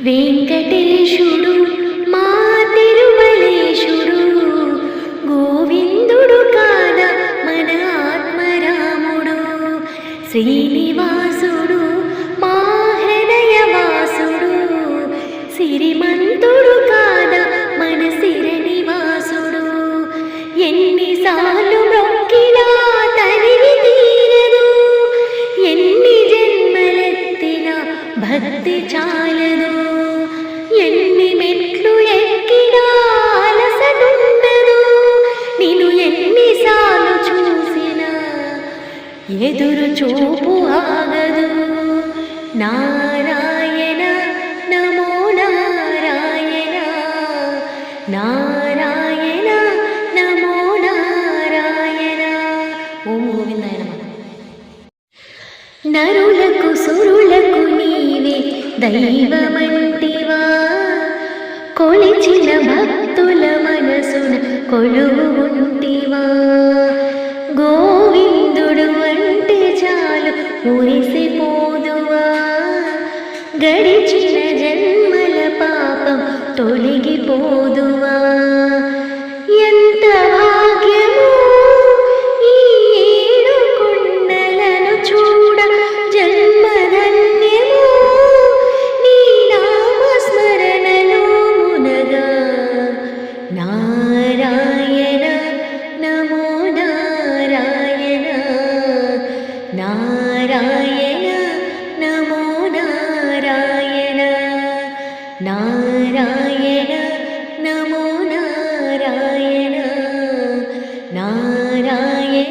వెంకటేశుడు మా తిరుమలేశుడు, గోవిందుడు కాన మన ఆత్మరాముడు. శ్రీనివాసుడు మా హృదయవాసుడు, సిరిమంతుడు కాన మన సిరనివాసుడు. ఎన్నిసార్లు మొక్కినా తనివి తీరదు, ఎన్ని జన్మలెత్తినా భక్తి చాలదు. ఎన్ని మెట్లు ఎక్కినా అలసటుండదు, నిన్ను ఎన్నిసార్లు చూసినా ఎదురు చూపు ఆగదు. నారాయణ నమో నారాయణ, నారాయణ నమో నారాయణ. ఓం గోవిందాయ నమః. నరులకు సురులకు నీవే దైవమంటివా, కొలిచిన భక్తుల మనసున కొలువు ఉంటివా. గోవిందుడు అంటే చాలు మురిసిపోదువా, గడిచిన జన్మల పాపం తొలగిపోదువా. ఎంత